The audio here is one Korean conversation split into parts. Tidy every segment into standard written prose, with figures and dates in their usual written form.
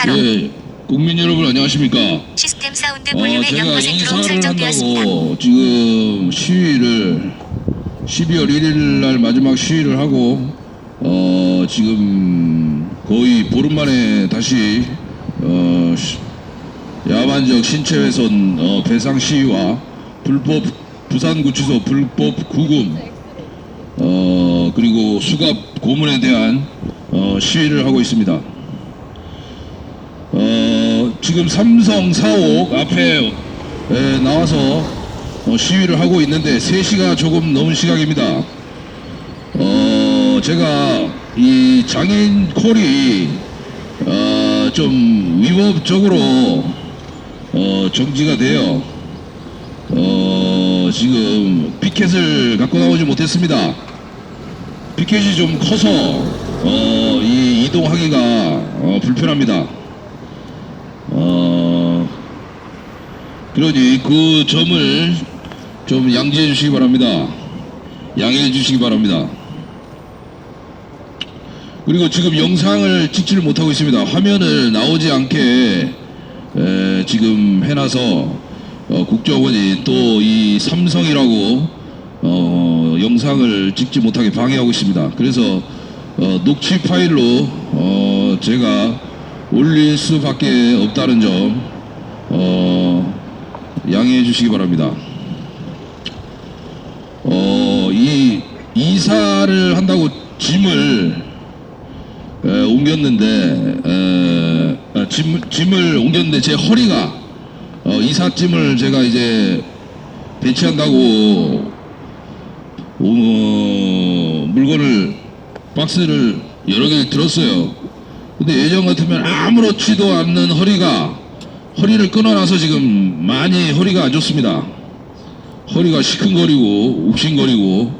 네, 국민 여러분 안녕하십니까? 시스템 사운드 볼륨의 제가 0%로 인사를 설정되었습니다. 한다고 지금 시위를 12월 1일 날 마지막 시위를 하고 지금 거의 보름 만에 다시 야만적 신체훼손 배상 시위와 불법 부산구치소 불법 구금 그리고 수갑 고문에 대한 시위를 하고 있습니다. 지금 삼성 사옥 앞에 나와서 시위를 하고 있는데 3시가 조금 넘은 시각입니다. 제가 이 장애인 콜이 좀 위법적으로 정지가 돼요. 지금 피켓을 갖고 나오지 못했습니다. 피켓이 좀 커서 이 이동하기가 불편합니다. 그러니 그 점을 좀 양지해 주시기 바랍니다. 양해해 주시기 바랍니다. 그리고 지금 영상을 찍지를 못하고 있습니다. 화면을 나오지 않게 지금 해놔서 국정원이 또 이 삼성이라고 영상을 찍지 못하게 방해하고 있습니다. 그래서 녹취 파일로 제가 올릴 수밖에 없다는 점 양해해 주시기 바랍니다. 이 이사를 한다고 짐을 옮겼는데 짐을 옮겼는데 제 허리가 이삿짐을 제가 이제 배치한다고 물건을 박스를 여러 개 들었어요. 근데 예전 같으면 아무렇지도 않는 허리를 끊어놔서 지금 많이 허리가 안 좋습니다. 허리가 시큰거리고 욱신거리고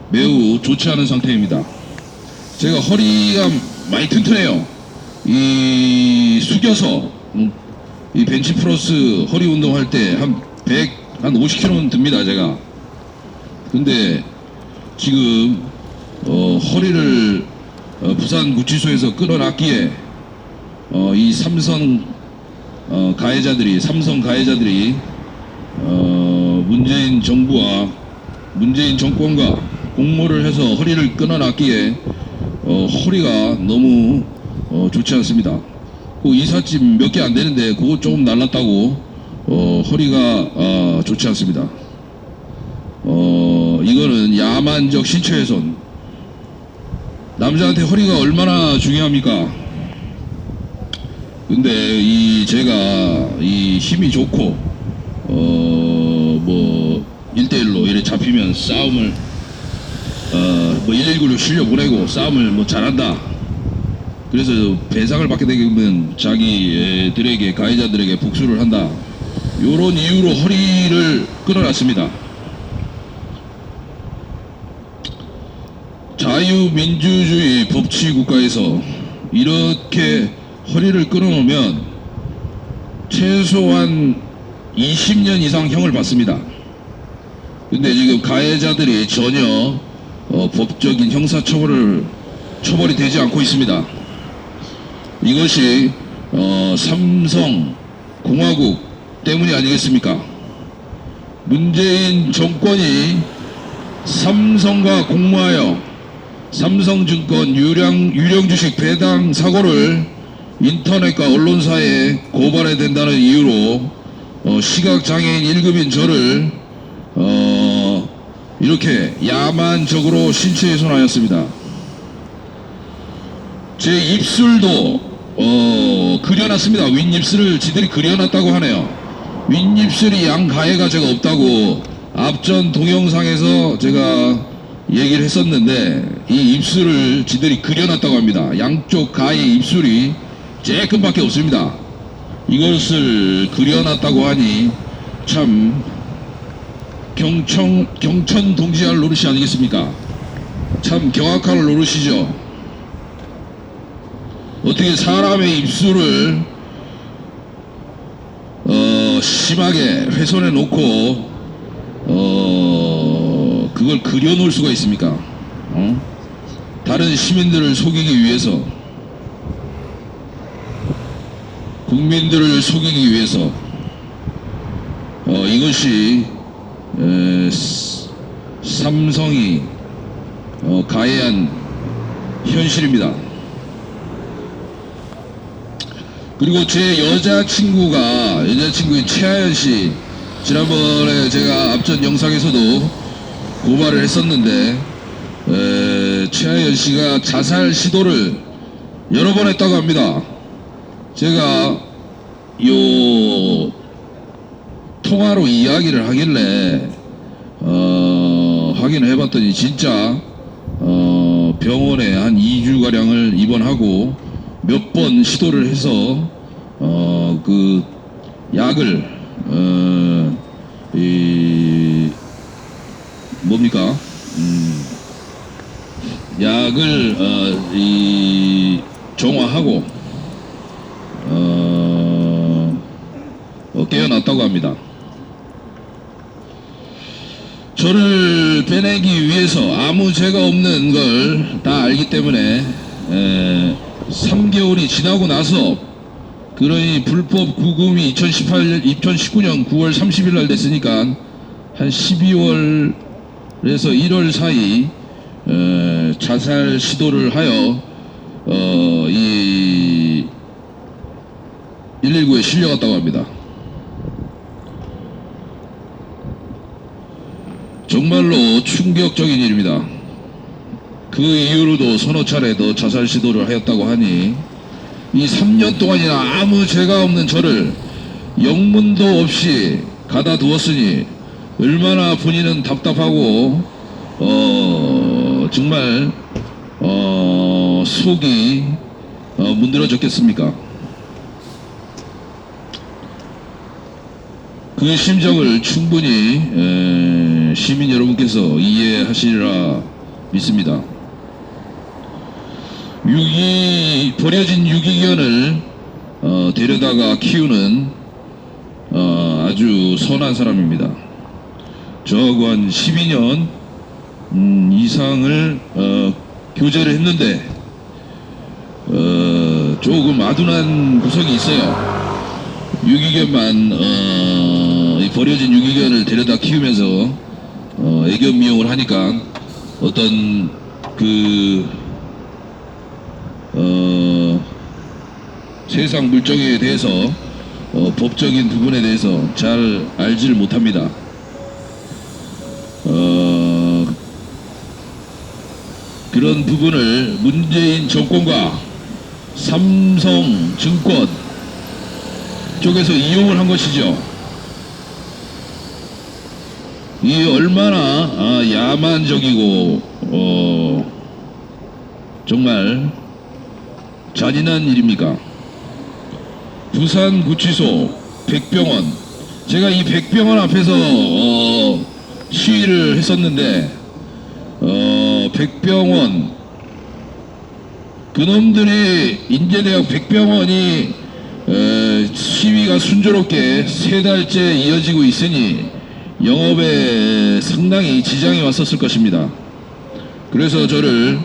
매우 좋지 않은 상태입니다. 제가 허리가 많이 튼튼해요. 이 숙여서 이 벤치프레스 허리 운동할 때 한 50kg는 듭니다 제가. 근데 지금 허리를 부산 구치소에서 끊어놨기에 이 삼성 가해자들이 문재인 정부와 문재인 정권과 공모를 해서 허리를 끊어놨기에 허리가 너무 좋지 않습니다. 그 이삿짐 몇 개 안 되는데 그거 조금 날랐다고 허리가 좋지 않습니다. 이거는 야만적 신체훼손. 남자한테 허리가 얼마나 중요합니까? 근데 제가 이 힘이 좋고 뭐 1대1로 이렇게 잡히면 싸움을 뭐 119를 실려 보내고 싸움을 뭐 잘한다. 그래서 배상을 받게 되면 자기들에게 가해자들에게 복수를 한다. 요런 이유로 허리를 끊어놨습니다. 자유민주주의 법치국가에서 이렇게 허리를 끊어놓으면 최소한 20년 이상 형을 받습니다. 근데 지금 가해자들이 전혀 법적인 형사처벌이 되지 않고 있습니다. 이것이 삼성공화국 때문이 아니겠습니까? 문재인 정권이 삼성과 공모하여 삼성증권 유령주식 배당 사고를 인터넷과 언론사에 고발해야 된다는 이유로 시각장애인 1급인 저를 이렇게 야만적으로 신체훼손하였습니다. 제 입술도 그려놨습니다. 윗입술을 지들이 그려놨다고 하네요. 윗입술이 양 가해가 제가 없다고 앞전 동영상에서 제가 얘기를 했었는데 이 입술을 지들이 그려놨다고 합니다. 양쪽 가해 입술이 쬐끔밖에 없습니다. 이것을 그려놨다고 하니 참 경천 동지할 노릇이 아니겠습니까? 참 경악할 노릇이죠. 어떻게 사람의 입술을 심하게 훼손해 놓고 그걸 그려놓을 수가 있습니까? 다른 시민들을 속이기 위해서 국민들을 속이기 위해서 이것이 삼성이 가해한 현실입니다. 그리고 제 여자친구인 최하연 씨, 지난번에 제가 앞전 영상에서도 고발을 했었는데, 최하연 씨가 자살 시도를 여러 번 했다고 합니다. 제가 통화로 이야기를 하길래 확인을 해봤더니 진짜 병원에 한 2주가량을 입원하고 몇 번 시도를 해서 그 약을 약을 정화하고 깨어났다고 합니다. 저를 빼내기 위해서 아무 죄가 없는 걸 다 알기 때문에 3개월이 지나고 나서, 그러니 불법 구금이 2019년 9월 30일 날 됐으니까 한 12월에서 1월 사이 자살 시도를 하여 이 119에 실려갔다고 합니다. 정말로 충격적인 일입니다. 그 이후로도 서너 차례 더 자살 시도를 하였다고 하니, 이 3년 동안이나 아무 죄가 없는 저를 영문도 없이 가다 두었으니 얼마나 본인은 답답하고 정말 속이 문드러졌겠습니까? 그 심정을 충분히 시민 여러분께서 이해하시리라 믿습니다. 버려진 유기견을 데려다가 키우는 아주 선한 사람입니다. 저하고 한 12년 이상을 교제를 했는데 조금 아둔한 구석이 있어요. 유기견만 버려진 유기견을 데려다 키우면서 애견 미용을 하니까 어떤 세상 물정에 대해서 법적인 부분에 대해서 잘 알지를 못합니다. 그런 부분을 문재인 정권과 삼성증권 쪽에서 이용을 한 것이죠. 이 얼마나 야만적이고 정말 잔인한 일입니까? 부산구치소 백병원, 제가 이 백병원 앞에서 시위를 했었는데 백병원, 그놈들이 인제대학 백병원이 시위가 순조롭게 3달째 이어지고 있으니 영업에 상당히 지장이 왔었을 것입니다. 그래서 저를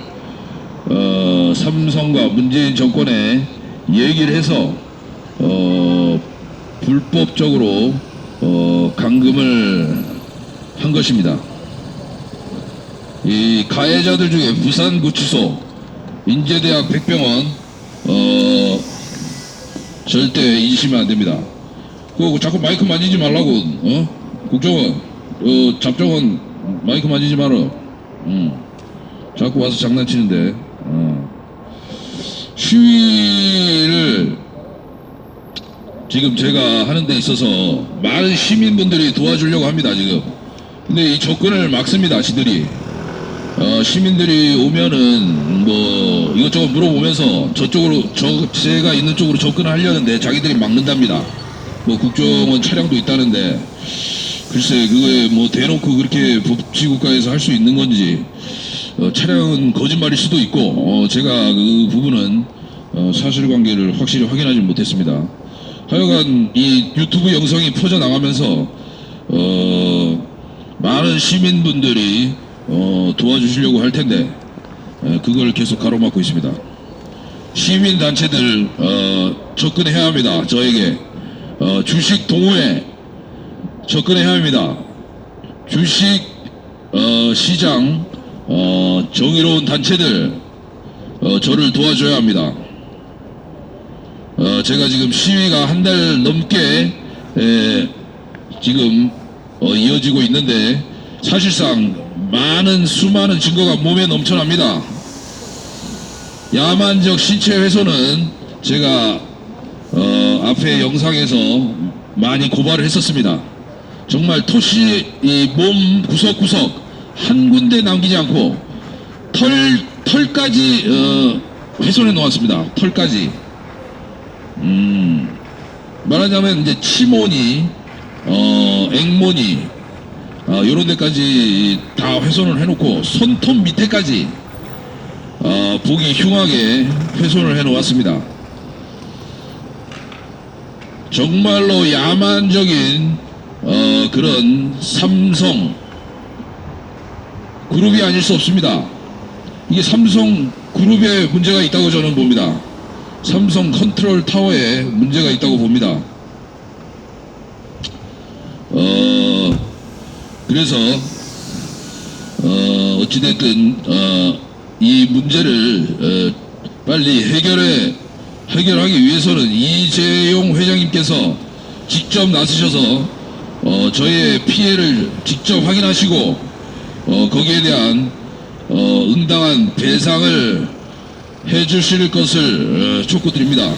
삼성과 문재인 정권에 얘기를 해서 불법적으로 감금을 한 것입니다. 이 가해자들 중에 부산구치소, 인제대학 백병원 절대 잊으시면 안 됩니다. 자꾸 마이크 만지지 말라고. 국정원, 잡정원 마이크 만지지 마라. 자꾸 와서 장난치는데. 시위를 지금 제가 하는 데 있어서 많은 시민분들이 도와주려고 합니다, 지금. 근데 이 접근을 막습니다, 지들이. 시민들이 오면은 뭐 이것저것 물어보면서 저쪽으로, 제가 있는 쪽으로 접근을 하려는데 자기들이 막는답니다. 뭐 국정원 차량도 있다는데, 글쎄 그거에 뭐 대놓고 그렇게 법치국가에서 할 수 있는 건지, 차량은 거짓말일 수도 있고, 제가 그 부분은 사실관계를 확실히 확인하지 못했습니다. 하여간 이 유튜브 영상이 퍼져나가면서 많은 시민분들이 도와주시려고 할 텐데 그걸 계속 가로막고 있습니다. 시민 단체들 접근해야 합니다. 저에게 주식 동호회 접근해야 합니다. 주식 시장 정의로운 단체들 저를 도와줘야 합니다. 제가 지금 시위가 한 달 넘게 지금 이어지고 있는데 사실상 수많은 증거가 몸에 넘쳐납니다. 야만적 신체 훼손은 제가 앞에 영상에서 많이 고발을 했었습니다. 정말 토시 이 몸 구석구석 한 군데 남기지 않고 털까지 훼손해 놓았습니다. 털까지. 말하자면 이제 치모니, 앵모니, 요런 데까지 다 훼손을 해놓고 손톱 밑에까지 보기 흉하게 훼손을 해 놓았습니다. 정말로 야만적인 그런 삼성 그룹이 아닐 수 없습니다. 이게 삼성 그룹에 문제가 있다고 저는 봅니다. 삼성 컨트롤 타워에 문제가 있다고 봅니다. 그래서 어찌됐든 이 문제를 빨리 해결하기 위해서는 이재용 회장님께서 직접 나서셔서 저의 피해를 직접 확인하시고 거기에 대한 응당한 배상을 해주실 것을 촉구드립니다.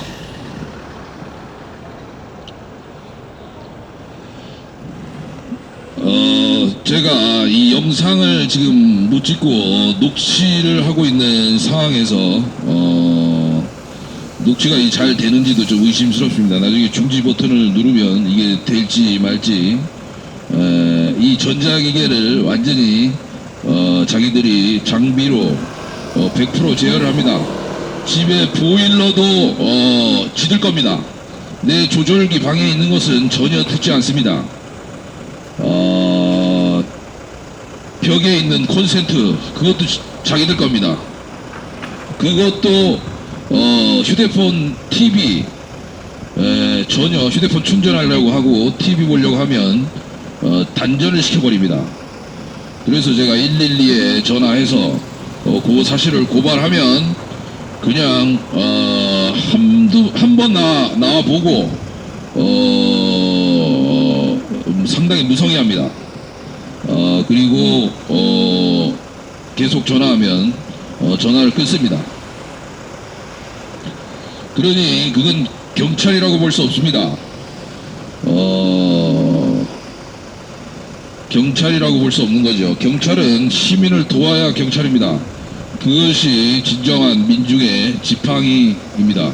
제가 이 영상을 지금 못 찍고 녹취를 하고 있는 상황에서 녹취가 잘 되는지도 좀 의심스럽습니다. 나중에 중지 버튼을 누르면 이게 될지 말지. 이 전자기계를 완전히 자기들이 장비로 100% 제어를 합니다. 집에 보일러도 지들 겁니다. 내 조절기 방에 있는 것은 전혀 듣지 않습니다. 벽에 있는 콘센트 그것도 자기들 겁니다. 그것도 휴대폰 TV 전혀 휴대폰 충전하려고 하고 TV 보려고 하면 단전을 시켜버립니다. 그래서 제가 112에 전화해서 그 사실을 고발하면 그냥 한 번 나와보고 상당히 무성의합니다. 그리고 계속 전화하면 전화를 끊습니다. 그러니 그건 경찰이라고 볼 수 없습니다. 경찰이라고 볼 수 없는 거죠. 경찰은 시민을 도와야 경찰입니다. 그것이 진정한 민중의 지팡이입니다.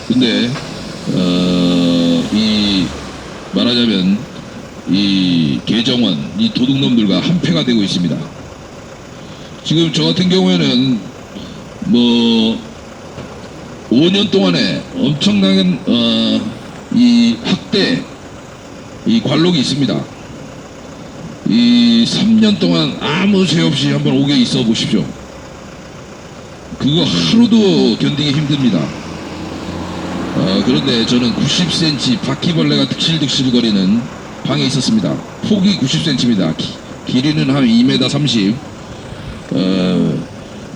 근데 말하자면 이 개정원, 이 도둑놈들과 한패가 되고 있습니다. 지금 저 같은 경우에는 5년 동안에 엄청난 이 학대, 이 관록이 있습니다. 이 3년 동안 아무 죄 없이 한번 옥에 있어 보십시오. 그거 하루도 견디기 힘듭니다. 그런데 저는 90cm 바퀴벌레가 득실득실거리는 방에 있었습니다. 폭이 90cm입니다. 길이는 한 2m 30.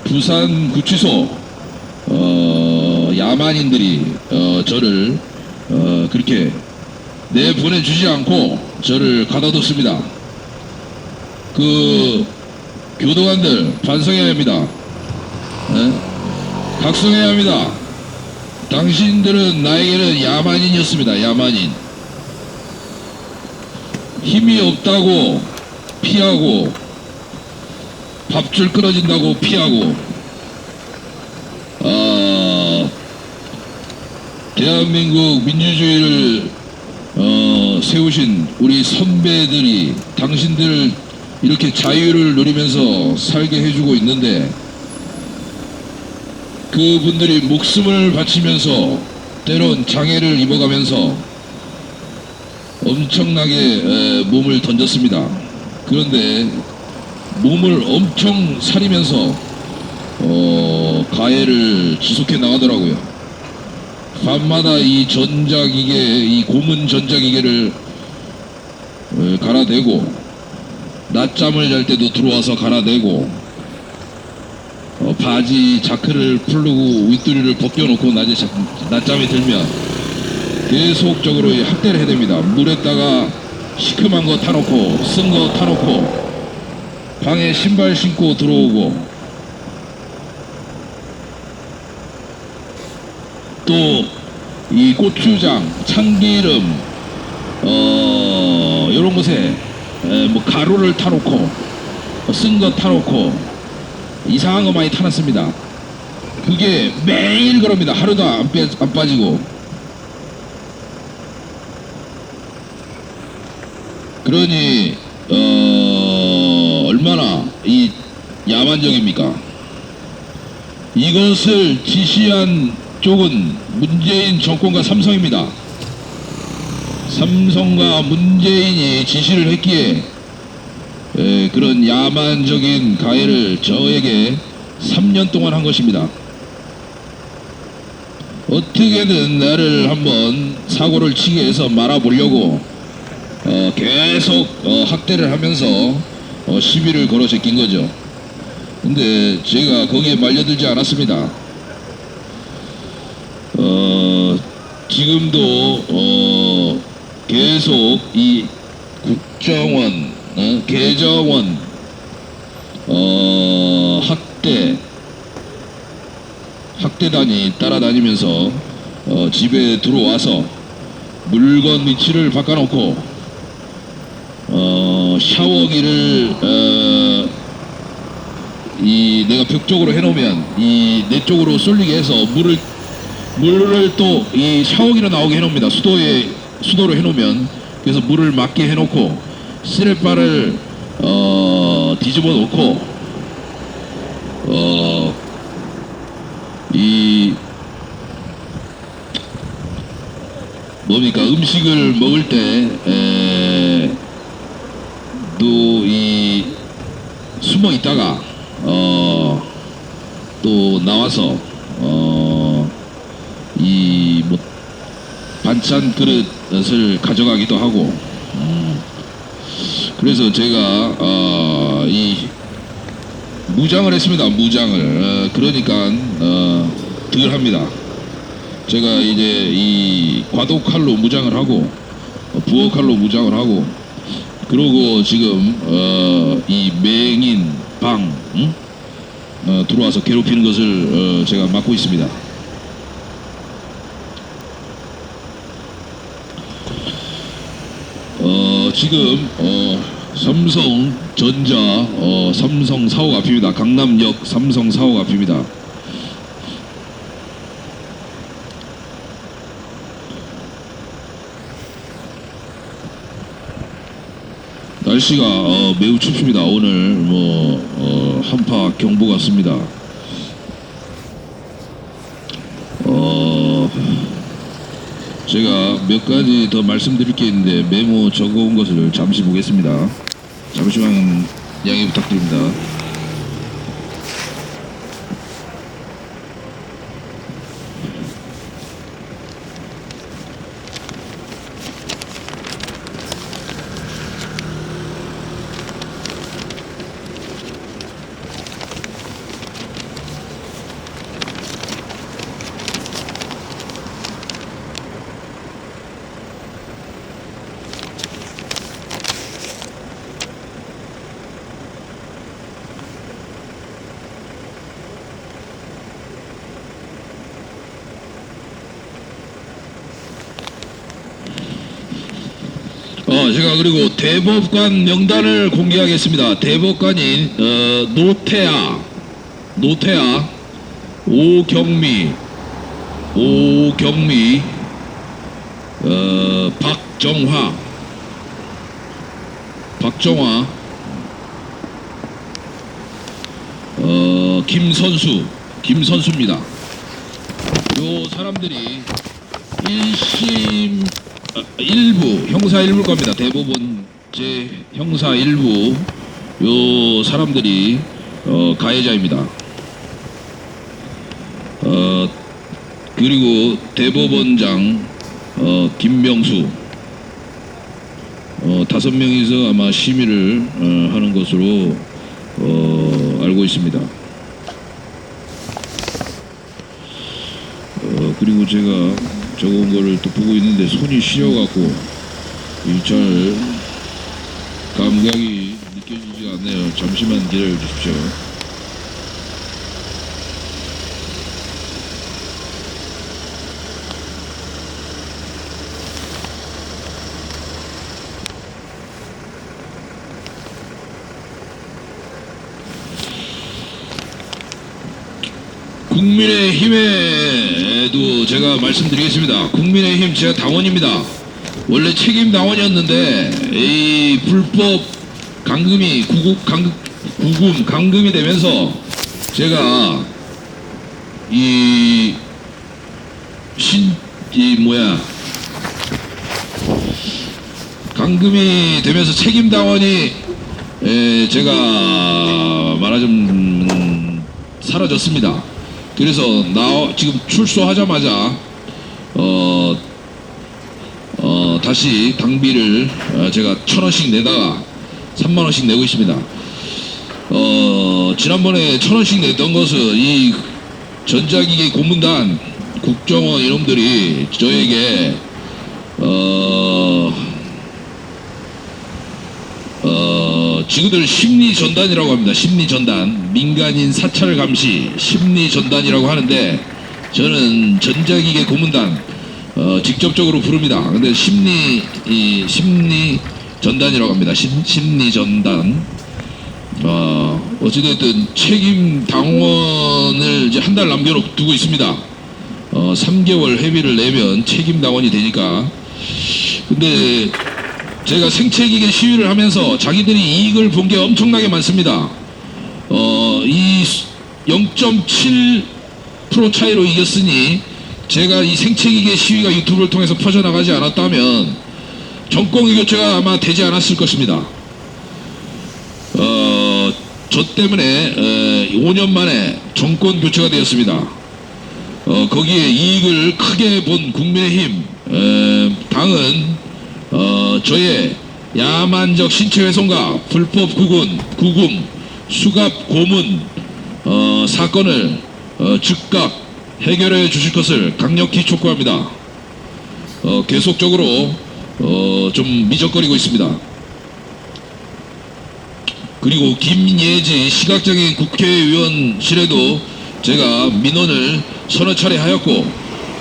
부산 구치소 야만인들이 저를 그렇게 내보내주지 않고 저를 가둬뒀습니다. 그 교도관들 반성해야 합니다. 각성해야 합니다. 당신들은 나에게는 야만인이었습니다. 야만인. 힘이 없다고 피하고 밥줄 끊어진다고 피하고 대한민국 민주주의를 세우신 우리 선배들이 당신들 이렇게 자유를 누리면서 살게 해주고 있는데 그분들이 목숨을 바치면서 때론 장애를 입어가면서 엄청나게 몸을 던졌습니다. 그런데 몸을 엄청 사리면서 가해를 지속해 나가더라고요. 밤마다 이 전자기계, 이 고문 전자기계를 갈아대고, 낮잠을 잘 때도 들어와서 갈아대고, 바지 자크를 풀르고 윗도리를 벗겨놓고 낮잠이 들면 계속적으로 학대를 해댑니다. 물에다가 시큼한 거 타놓고, 쓴 거 타놓고, 방에 신발 신고 들어오고, 또 이 고추장, 참기름, 이런 곳에 뭐 가루를 타놓고, 쓴 거 타놓고, 이상한 거 많이 타놨습니다. 그게 매일 그럽니다. 하루도 안 빠지고. 그러니 얼마나 이 야만적입니까? 이것을 지시한 쪽은 문재인 정권과 삼성입니다. 삼성과 문재인이 지시를 했기에 그런 야만적인 가해를 저에게 3년 동안 한 것입니다. 어떻게든 나를 한번 사고를 치게 해서 말아보려고 계속 학대를 하면서 시비를 걸어 제낀 거죠. 근데 제가 거기에 말려들지 않았습니다. 지금도 계속 이 국정원, 개정원 학대단이 따라다니면서 집에 들어와서 물건 위치를 바꿔놓고 샤워기를 내가 벽 쪽으로 해놓으면 내 쪽으로 쏠리게 해서 물을 또 이 샤워기로 나오게 해놓습니다. 수도로 해놓으면, 그래서 물을 막게 해놓고 쓰레빠를 뒤집어 놓고 뭡니까, 음식을 먹을 때 또 숨어 있다가 또 나와서 뭐 반찬 그릇을 가져가기도 하고, 그래서 제가 무장을 했습니다. 무장을. 그러니까 덜 합니다. 제가 이제 이 과도칼로 무장을 하고 부어칼로 무장을 하고, 그러고 지금 이 맹인 방 들어와서 괴롭히는 것을 제가 맡고 있습니다. 지금 삼성전자 삼성 사옥 앞입니다. 강남역 삼성 사옥 앞입니다. 날씨가 매우 춥습니다. 오늘 한파 경보 같습니다. 제가 몇 가지 더 말씀드릴 게 있는데 메모 적어온 것을 잠시 보겠습니다. 잠시만 양해 부탁드립니다. 제가 그리고 대법관 명단을 공개하겠습니다. 대법관인 노태아, 오경미, 박정화, 김선수입니다. 요 사람들이 1심 1부 형사 1부일 겁니다. 대법원 제 형사 1부 요 사람들이 가해자입니다. 그리고 대법원장 김명수 5명이서 아마 심의를 하는 것으로 알고 있습니다. 그리고 제가 적은 거를 또 보고 있는데 손이 시려갖고 잘 감각이 느껴지지가 않네요. 잠시만 기다려 주십시오. 국민의힘에도 제가 말씀드리겠습니다. 국민의힘 제가 당원입니다. 원래 책임 당원이었는데 이 불법 감금이 감금이 되면서 제가 감금이 되면서 책임 당원이 제가 말하자면 사라졌습니다. 그래서 지금 출소하자마자 다시 당비를 제가 1,000원씩 내다가 3만원씩 내고 있습니다. 지난번에 1,000원씩 냈던 것은 이 전자기기 고문단 국정원 이놈들이 저에게 지그들 심리전단이라고 합니다. 심리전단, 민간인 사찰 감시 심리전단이라고 하는데 저는 전자기계 고문단 직접적으로 부릅니다. 근데 심리전단이라고 합니다. 심리전단. 어찌됐든 책임 당원을 이제 한 달 남겨두고 있습니다. 3개월 회비를 내면 책임 당원이 되니까. 근데 제가 생체기계 시위를 하면서 자기들이 이익을 본 게 엄청나게 많습니다. 이 0.7% 차이로 이겼으니 제가 이 생체기계 시위가 유튜브를 통해서 퍼져나가지 않았다면 정권의 교체가 아마 되지 않았을 것입니다. 저 때문에 5년 만에 정권 교체가 되었습니다. 거기에 이익을 크게 본 국민의힘 당은 저의 야만적 신체훼손과 불법 구금, 수갑 고문 사건을 즉각 해결해 주실 것을 강력히 촉구합니다. 계속적으로 좀 미적거리고 있습니다. 그리고 김예지 시각장애인 국회의원실에도 제가 민원을 서너 차례 하였고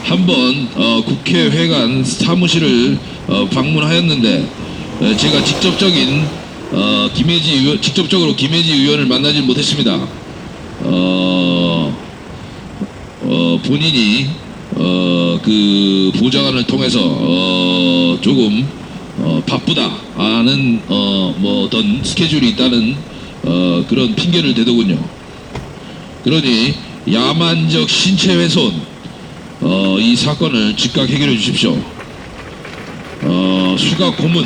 한번 국회회관 사무실을 방문하였는데 제가 직접적으로 김혜지 의원을 만나지 못했습니다. 본인이 그 보좌관을 통해서 조금 바쁘다는 뭐 어떤 스케줄이 있다는 그런 핑계를 대더군요. 그러니 야만적 신체훼손 이 사건을 즉각 해결해 주십시오. 수갑 고문,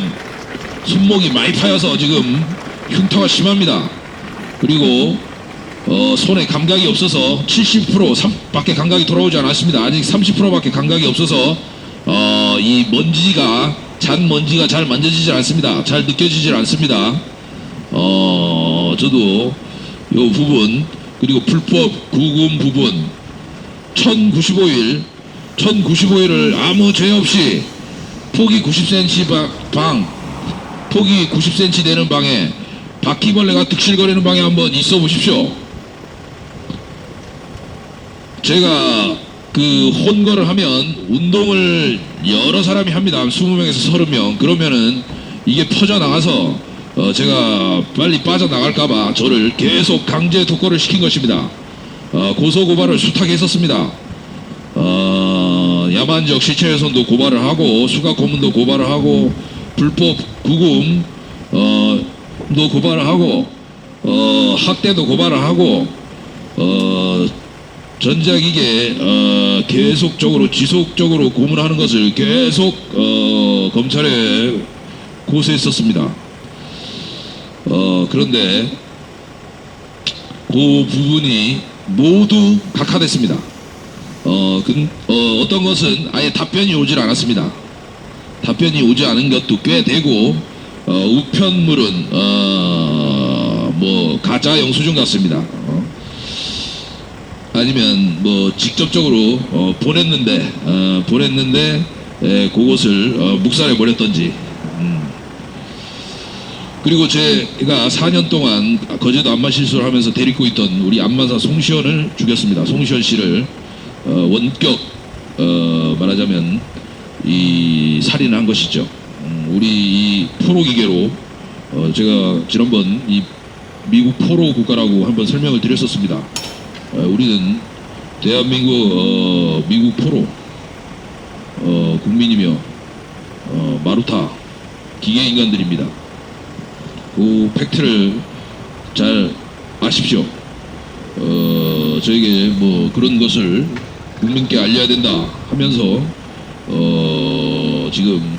손목이 많이 파여서 지금 흉터가 심합니다. 그리고 손에 감각이 없어서 70%밖에 감각이 돌아오지 않았습니다. 아직 30%밖에 감각이 없어서 이 잔 먼지가 잘 만져지질 않습니다. 잘 느껴지질 않습니다. 저도 요 부분, 그리고 불법 구금 부분 1095일을 아무 죄 없이 폭이 90cm 폭이 90cm 되는 방에 바퀴벌레가 득실거리는 방에 한번 있어 보십시오. 제가 그 혼거를 하면 운동을 여러 사람이 합니다. 20명에서 30명. 그러면은 이게 퍼져나가서 제가 빨리 빠져나갈까봐 저를 계속 강제 독거를 시킨 것입니다. 고소고발을 숱하게 했었습니다. 야만적 신체훼손도 고발을 하고 수갑 고문도 고발을 하고 불법 구금도 고발을 하고 학대도 고발을 하고 전자기계 계속적으로 지속적으로 고문하는 것을 계속 검찰에 고소했었습니다. 그런데 그 부분이 모두 각하됐습니다. 어떤 것은 아예 답변이 오질 않았습니다. 답변이 오지 않은 것도 꽤 되고 우편물은 뭐 가짜 영수증 같습니다. 아니면 뭐 직접적으로 보냈는데 그것을 묵살해 버렸던지. 그리고 제가 4년 동안 거제도 안마 실수를 하면서 데리고 있던 우리 안마사 송시현을 죽였습니다. 송시현 씨를 원격 말하자면 이 살인한 것이죠. 우리 이 포로 기계로 제가 지난번 이 미국 포로 국가라고 한번 설명을 드렸었습니다. 우리는 대한민국 미국 포로 국민이며 마루타 기계 인간들입니다. 그 팩트를 잘 아십시오. 저에게 뭐 그런 것을 국민께 알려야 된다 하면서 지금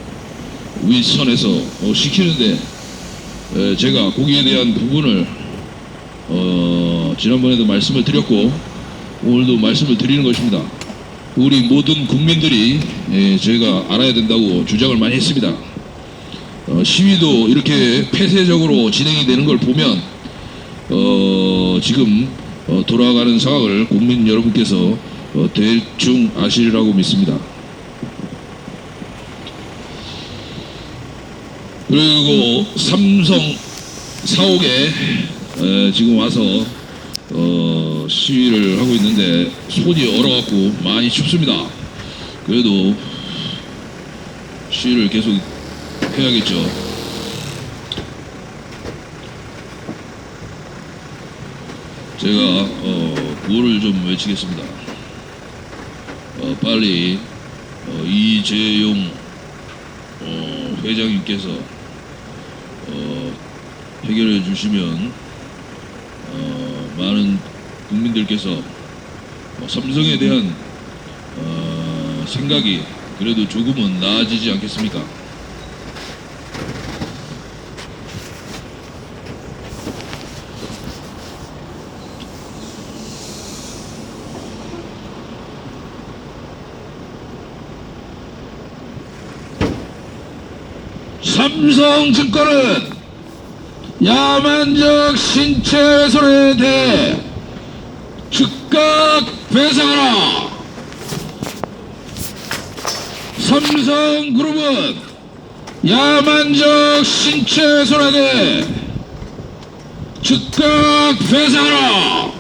윗선에서 시키는데 제가 거기에 대한 부분을 지난번에도 말씀을 드렸고 오늘도 말씀을 드리는 것입니다. 우리 모든 국민들이 저희가 알아야 된다고 주장을 많이 했습니다. 시위도 이렇게 폐쇄적으로 진행이 되는 걸 보면 지금 돌아가는 상황을 국민 여러분께서 대충 아시리라고 믿습니다. 그리고 삼성 사옥에 지금 와서 시위를 하고 있는데 손이 얼어갖고 많이 춥습니다. 그래도 시위를 계속 해야겠죠. 제가 구호를 좀 외치겠습니다. 빨리 이재용 회장님께서 해결해 주시면 많은 국민들께서 삼성에 대한 생각이 그래도 조금은 나아지지 않겠습니까? 삼성증권은 야만적 신체훼손에 대해 즉각 배상하라. 삼성그룹은 야만적 신체훼손에 대해 즉각 배상하라.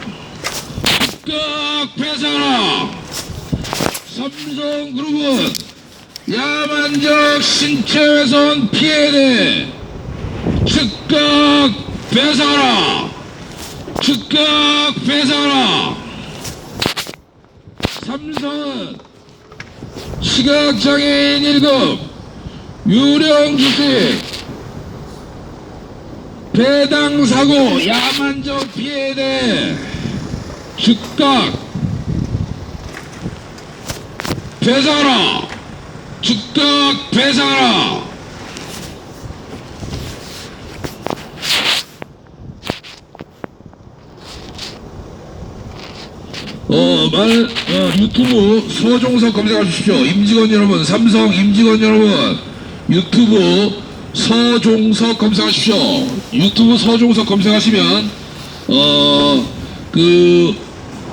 즉각 배상하라. 삼성그룹은 야만적 신체훼손 피해에 대해 즉각 배상하라. 즉각 배상하라. 삼성은 시각장애인 1급 유령 주식 배당 사고 야만적 피해에 대해 즉각 배상하라. 즉각 배상하라. 유튜브 서종석 검색하십시오. 임직원 여러분, 삼성 임직원 여러분, 유튜브 서종석 검색하십시오. 유튜브 서종석 검색하시면 그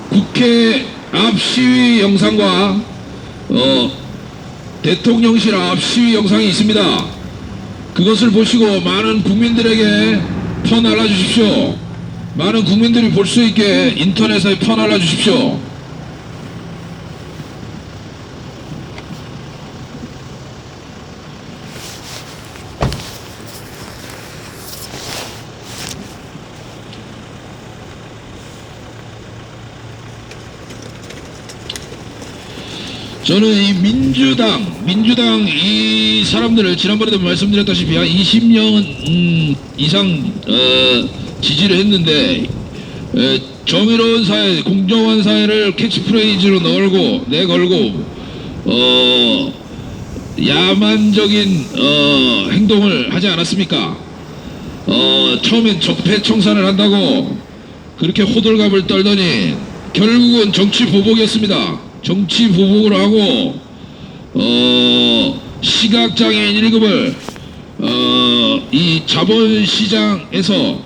국회 앞 시위 영상과 대통령실 앞 시위 영상이 있습니다. 그것을 보시고 많은 국민들에게 퍼날라 주십시오. 많은 국민들이 볼 수 있게 인터넷에 퍼날라 주십시오. 저는 이 민주당 이 사람들을 지난번에도 말씀드렸다시피 한 20년 이상 지지를 했는데 정의로운 사회, 공정한 사회를 캐치프레이즈로 내걸고 야만적인 행동을 하지 않았습니까? 처음엔 적폐청산을 한다고 그렇게 호들갑을 떨더니 결국은 정치 보복이었습니다. 정치 보복을 하고 시각장애인 1급을 이 자본시장에서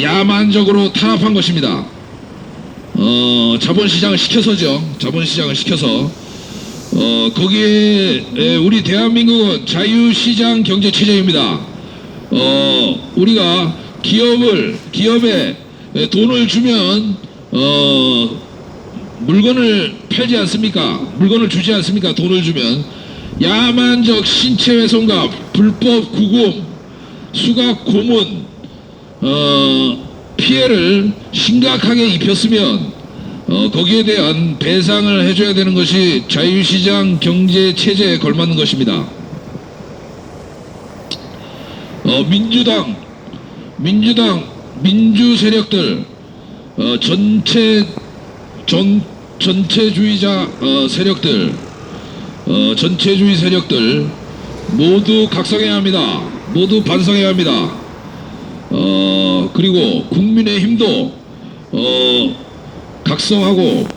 야만적으로 탄압한 것입니다. 자본시장을 시켜서죠. 자본시장을 시켜서 거기에 우리 대한민국은 자유시장 경제체제입니다. 우리가 기업에 돈을 주면 물건을 팔지 않습니까? 물건을 주지 않습니까? 돈을 주면. 야만적 신체훼손과 불법 구금, 수갑 고문 피해를 심각하게 입혔으면 거기에 대한 배상을 해줘야 되는 것이 자유시장 경제체제에 걸맞는 것입니다. 민주 세력들 전체주의자 세력들 전체주의 세력들 모두 각성해야 합니다. 모두 반성해야 합니다. 그리고 국민의힘도 각성하고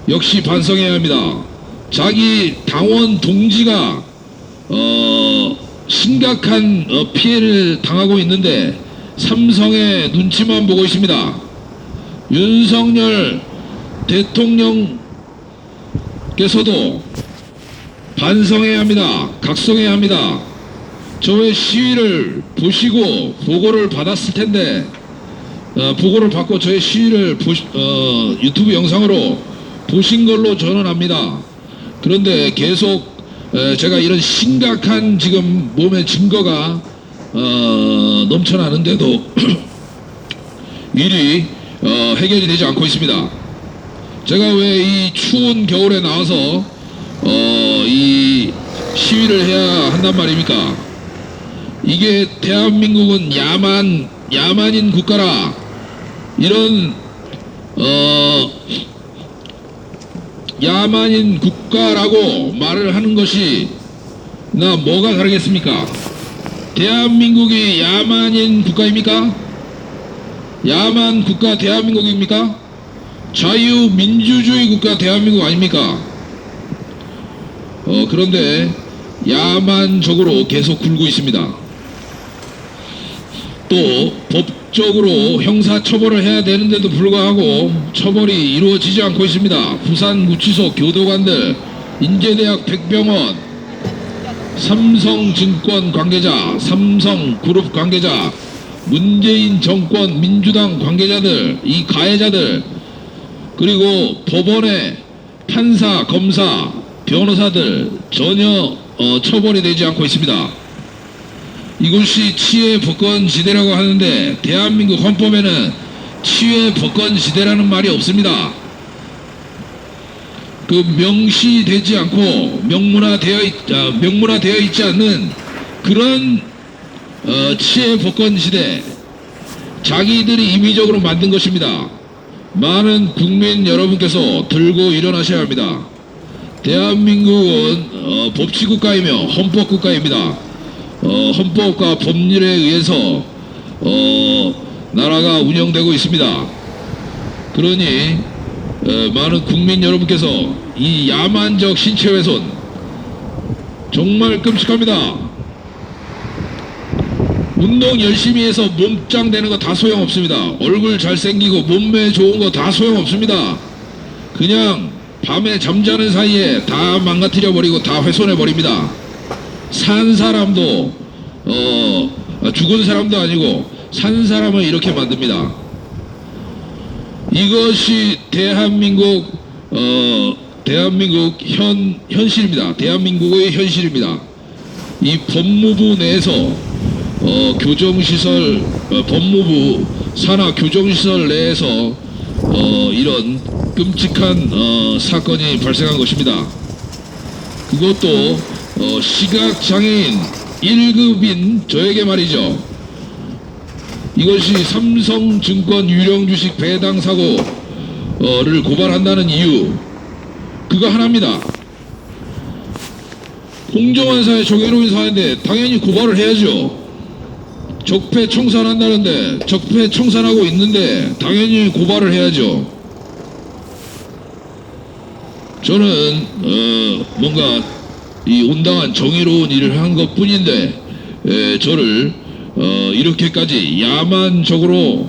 역시 반성해야 합니다. 자기 당원 동지가 심각한 피해를 당하고 있는데 삼성의 눈치만 보고 있습니다. 윤석열 대통령께서도 반성해야 합니다. 각성해야 합니다. 저의 시위를 보시고 보고를 받았을 텐데 보고를 받고 저의 시위를 유튜브 영상으로 보신 걸로 저는 압니다. 그런데 계속 제가 이런 심각한 지금 몸의 증거가 넘쳐나는데도 일이 해결이 되지 않고 있습니다. 제가 왜 이 추운 겨울에 나와서 이 시위를 해야 한단 말입니까? 이게 대한민국은 야만인 국가라. 이런 야만인 국가라고 말을 하는 것이 나 뭐가 다르겠습니까? 대한민국이 야만인 국가입니까? 야만 국가 대한민국입니까? 자유민주주의 국가 대한민국 아닙니까? 그런데 야만적으로 계속 굴고 있습니다. 또 법적으로 형사처벌을 해야 되는데도 불구하고 처벌이 이루어지지 않고 있습니다. 부산구치소 교도관들, 인제대학 백병원, 삼성증권 관계자, 삼성그룹 관계자, 문재인 정권 민주당 관계자들, 이 가해자들, 그리고 법원의 판사, 검사, 변호사들 전혀 처벌이 되지 않고 있습니다. 이곳이 치외법권지대라고 하는데 대한민국 헌법에는 치외법권지대라는 말이 없습니다. 그 명시되지 않고 명문화되어 있지 않는 그런 치외법권지대, 자기들이 임의적으로 만든 것입니다. 많은 국민 여러분께서 들고 일어나셔야 합니다. 대한민국은 법치국가이며 헌법국가입니다. 헌법과 법률에 의해서 나라가 운영되고 있습니다. 그러니 많은 국민 여러분께서 이 야만적 신체훼손 정말 끔찍합니다. 운동 열심히 해서 몸짱 되는 거 다 소용없습니다. 얼굴 잘생기고 몸매 좋은 거 다 소용없습니다. 그냥 밤에 잠자는 사이에 다 망가뜨려 버리고 다 훼손해 버립니다. 산 사람도 죽은 사람도 아니고 산 사람을 이렇게 만듭니다. 이것이 대한민국 현실입니다. 대한민국의 현실입니다. 이 법무부 내에서 교정시설 법무부 산하 교정시설 내에서 이런 끔찍한 사건이 발생한 것입니다. 그것도 시각장애인 1급인 저에게 말이죠. 이것이 삼성증권 유령주식 배당 사고를 고발한다는 이유, 그거 하나입니다. 공정한 사회, 정의로운 사회인데 당연히 고발을 해야죠. 적폐청산한다는데 적폐청산하고 있는데 당연히 고발을 해야죠. 저는 뭔가 이 온당한 정의로운 일을 한 것뿐인데 저를 이렇게까지 야만적으로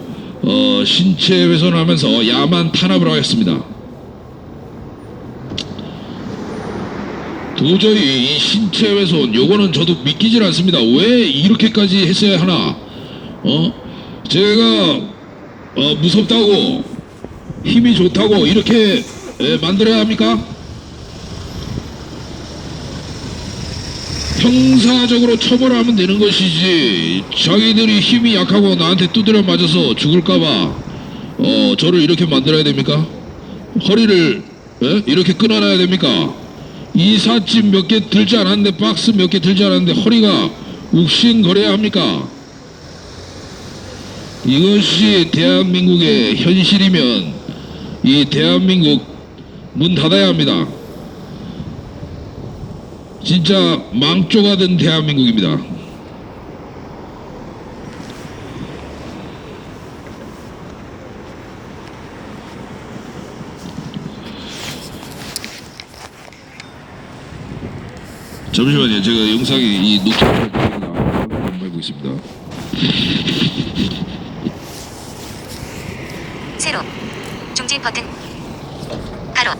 신체 훼손하면서 야만 탄압을 하겠습니다. 도저히 이 신체 훼손 요거는 저도 믿기질 않습니다. 왜 이렇게까지 했어야 하나? 제가 무섭다고 힘이 좋다고 이렇게 만들어야 합니까? 형사적으로 처벌하면 되는 것이지 자기들이 힘이 약하고 나한테 두드려 맞아서 죽을까봐 저를 이렇게 만들어야 됩니까? 허리를 이렇게 끊어놔야 됩니까? 이삿짐 몇 개 들지 않았는데 박스 몇 개 들지 않았는데 허리가 욱신거려야 합니까? 이것이 대한민국의 현실이면 이 대한민국 문 닫아야 합니다. 진짜 망조가 된 대한민국입니다. 잠시만요. 제가 영상이 이 녹화를 한번 해보겠습니다. 세로 중지 버튼 가로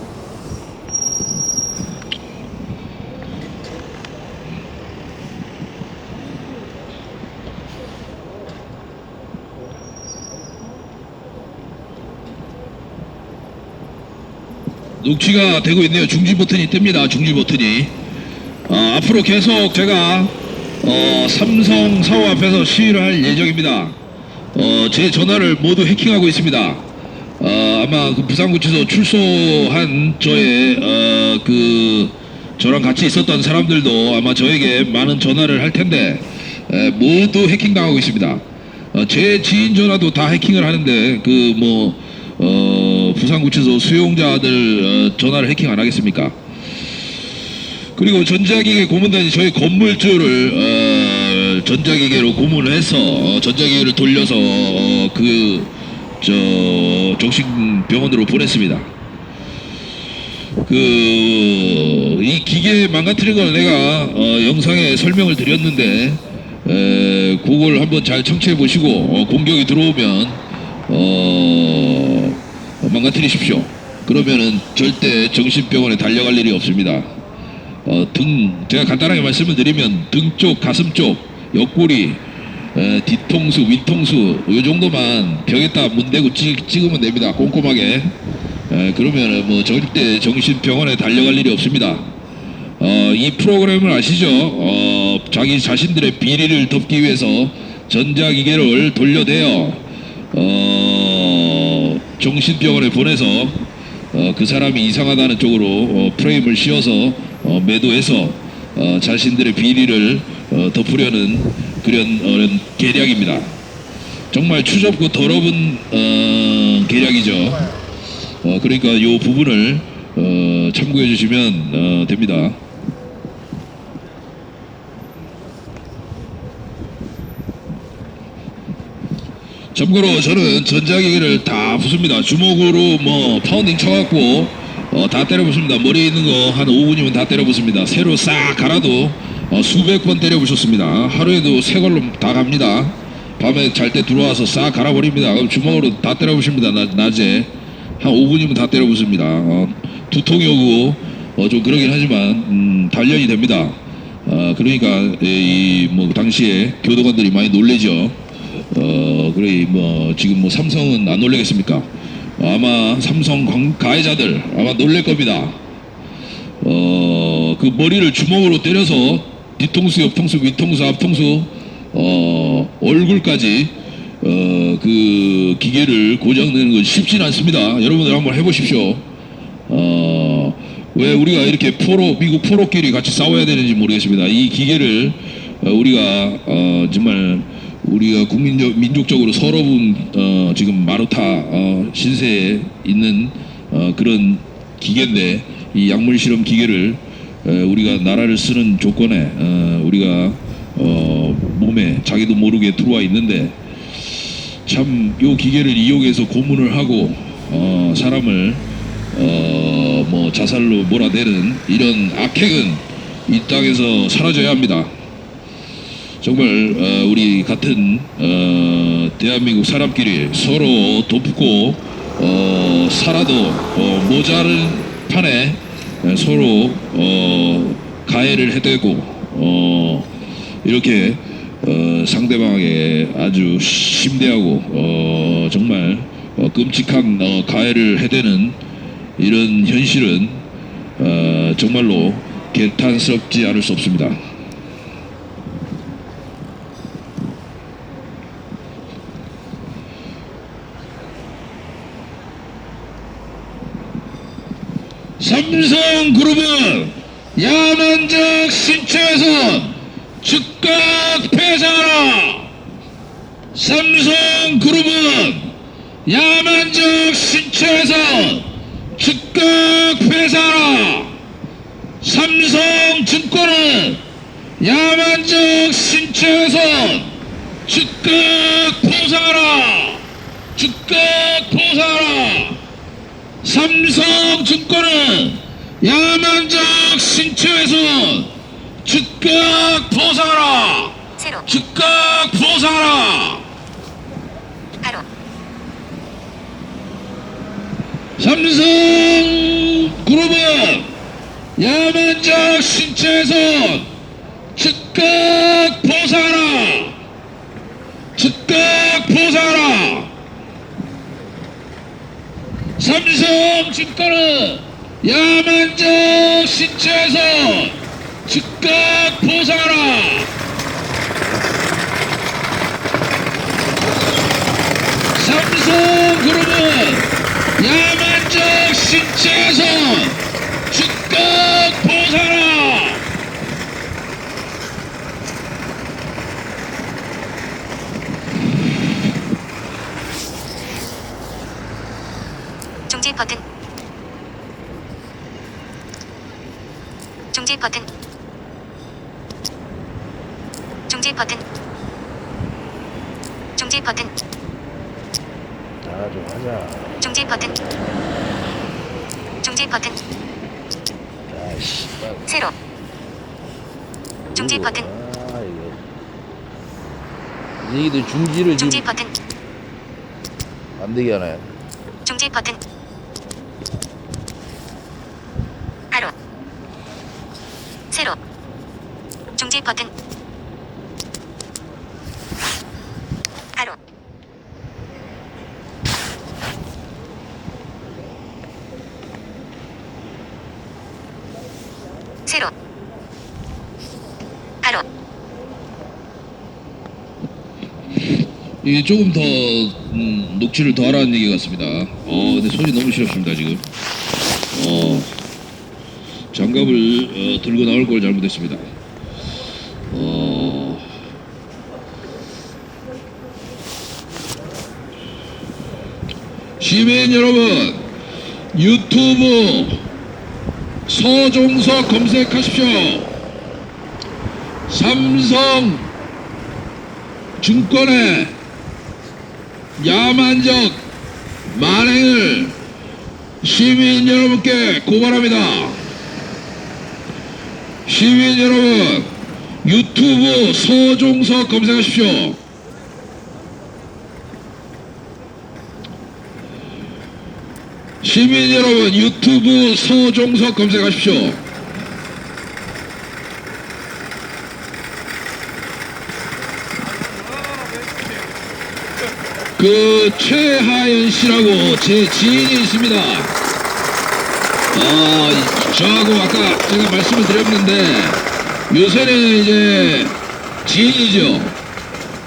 녹취가 되고 있네요. 중지 버튼이 뜹니다. 중지 버튼이. 앞으로 계속 제가 삼성 사호 앞에서 시위를 할 예정입니다. 제 전화를 모두 해킹하고 있습니다. 아마 그 부산구치소 출소한 저의 저랑 같이 있었던 사람들도 아마 저에게 많은 전화를 할 텐데 모두 해킹당하고 있습니다. 제 지인 전화도 다 해킹을 하는데 부산구치소 수용자들 전화를 해킹 안 하겠습니까? 그리고 전자기계 고문단이 저희 건물주를 전자기계로 고문을 해서 전자기계를 돌려서 정신병원으로 보냈습니다. 이 기계 망가뜨린 걸 내가 영상에 설명을 드렸는데 그걸 한번 잘 청취해 보시고 공격이 들어오면 망가뜨리십시오. 그러면은 절대 정신병원에 달려갈 일이 없습니다. 제가 간단하게 말씀을 드리면 등 쪽, 가슴 쪽, 옆구리, 뒤통수, 윗통수 이 정도만 벽에다 문대고 찍으면 됩니다. 꼼꼼하게. 그러면은 뭐 절대 정신병원에 달려갈 일이 없습니다. 이 프로그램을 아시죠? 자기 자신들의 비리를 덮기 위해서 전자기계를 돌려대어 정신병원에 보내서 그 사람이 이상하다는 쪽으로 프레임을 씌워서 매도해서 자신들의 비리를 덮으려는 그런 계략입니다. 정말 추접고 더러운 계략이죠. 그러니까 이 부분을 참고해 주시면 됩니다. 참고로 저는 전자기기를 다 부숩니다. 주먹으로 파운딩 쳐갖고 다 때려 부숩니다. 머리에 있는 거 한 5분이면 다 때려 부숩니다. 새로 싹 갈아도 수백 번 때려 부셨습니다. 하루에도 새 걸로 다 갑니다. 밤에 잘 때 들어와서 싹 갈아버립니다. 그럼 주먹으로 다 때려 부십니다. 낮에 한 5분이면 다 때려 부숩니다. 두통이 오고 좀 그러긴 하지만 단련이 됩니다. 그러니까 당시에 교도관들이 많이 놀래죠. 지금 삼성은 안 놀래겠습니까? 아마 삼성 가해자들 아마 놀랄 겁니다. 그 머리를 주먹으로 때려서 뒤통수, 옆통수, 윗통수, 앞통수, 얼굴까지 그 기계를 고장내는 건 쉽진 않습니다. 여러분들 한번 해보십시오. 왜 우리가 이렇게 미국 포로끼리 같이 싸워야 되는지 모르겠습니다. 이 기계를 우리가 정말 우리가 민족적으로 서러운 지금 마루타 신세에 있는 그런 기계인데 이 약물 실험 기계를 우리가 나라를 쓰는 조건에 우리가 몸에 자기도 모르게 들어와 있는데 참 요 기계를 이용해서 고문을 하고 사람을 뭐 자살로 몰아내는 이런 악행은 이 땅에서 사라져야 합니다. 정말 우리 같은 대한민국 사람끼리 서로 돕고 살아도 모자른 판에 서로 가해를 해대고 이렇게 상대방에게 아주 심대하고 정말 끔찍한 가해를 해대는 이런 현실은 정말로 개탄스럽지 않을 수 없습니다. 삼성그룹은 야만적 신체훼손 즉각 폐상하라. 삼성그룹은 야만적 신체훼손 즉각 폐상하라. 삼성증권은 야만적 신체훼손 즉각 포상하라. 즉각 포상하라. 삼성증권은 야만적 신체훼손 즉각 포상하라. 세로 즉각 포상하라. 가로 삼성그룹은 야만적 신체훼손 즉각 포상하라. 즉각 포상하라. 삼성증권은 야만적 신체훼손 즉각 포상하라. 삼성그룹은 야만적 신체훼손 즉각 포상하라. 중지 버튼 중지 버튼 중지 버튼 중지 버튼 좀 하자. 중지 버튼 중지 버튼 아이씨. 세로 중지 버튼 이거. 이 얘기들 중지를 중지 지금 버튼 안 되게 하네. 중지 버튼 가로 세로 중지 버튼 가로 세로 가로 이게 조금 더 녹취를 더 하라는 얘기 같습니다. 근데 손이 너무 시렵습니다 지금. 장갑을 들고 나올 걸 잘못했습니다. 시민 여러분, 유튜브 서종석 검색하십시오. 삼성 증권의 야만적 만행을 시민 여러분께 고발합니다. 시민 여러분, 유튜브 서종석 검색하십시오. 시민 여러분, 유튜브 서종석 검색하십시오. 그 최하연 씨라고 제 지인이 있습니다. 저하고 아까 제가 말씀을 드렸는데 요새는 이제 지인이죠.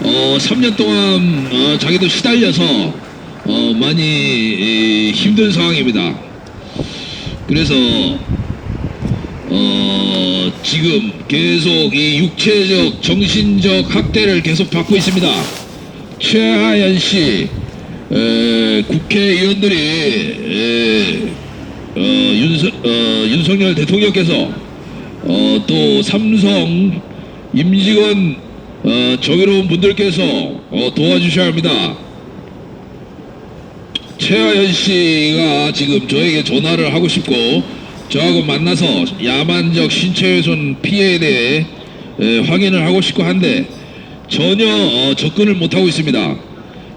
3년 동안 자기도 시달려서 많이 힘든 상황입니다. 그래서 지금 계속 이 육체적 정신적 학대를 계속 받고 있습니다. 최하연 씨, 국회의원들이 윤석열 대통령께서 또 삼성 임직원 정의로운 분들께서 도와주셔야 합니다. 최하연 씨가 지금 저에게 전화를 하고 싶고 저하고 만나서 야만적 신체훼손 피해에 대해 확인을 하고 싶고 한데 전혀 접근을 못하고 있습니다.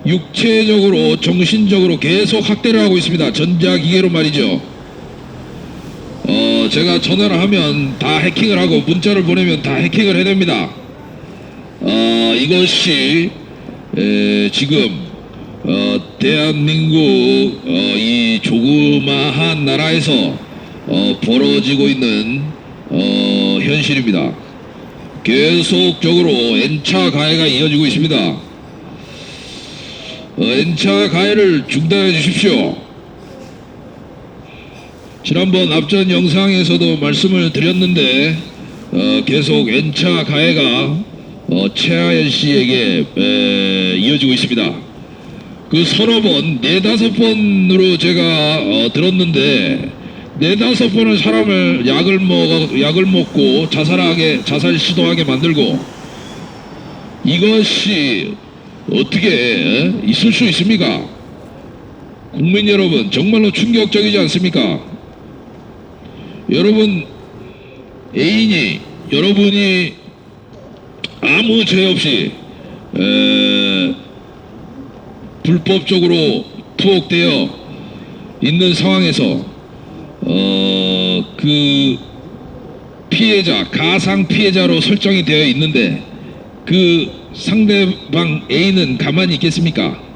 육체적으로 정신적으로 계속 학대를 하고 있습니다. 전자기계로 말이죠. 제가 전화를 하면 다 해킹을 하고 문자를 보내면 다 해킹을 해냅니다. 이것이 지금 대한민국 이 조그마한 나라에서 벌어지고 있는 현실입니다. 계속적으로 N차 가해가 이어지고 있습니다. N차 가해를 중단해 주십시오. 지난번 앞전 영상에서도 말씀을 드렸는데 계속 N차 가해가 최하연 씨에게 이어지고 있습니다. 그 서너 번, 네다섯 번으로 제가 들었는데 네다섯 번을 사람을 약을 먹고 자살 시도하게 만들고 이것이 어떻게 있을 수 있습니까? 국민 여러분 정말로 충격적이지 않습니까? 여러분 애인이 여러분이 아무 죄 없이 불법적으로 투옥되어 있는 상황에서 그 피해자 가상 피해자로 설정이 되어 있는데 그 상대방 A는 가만히 있겠습니까?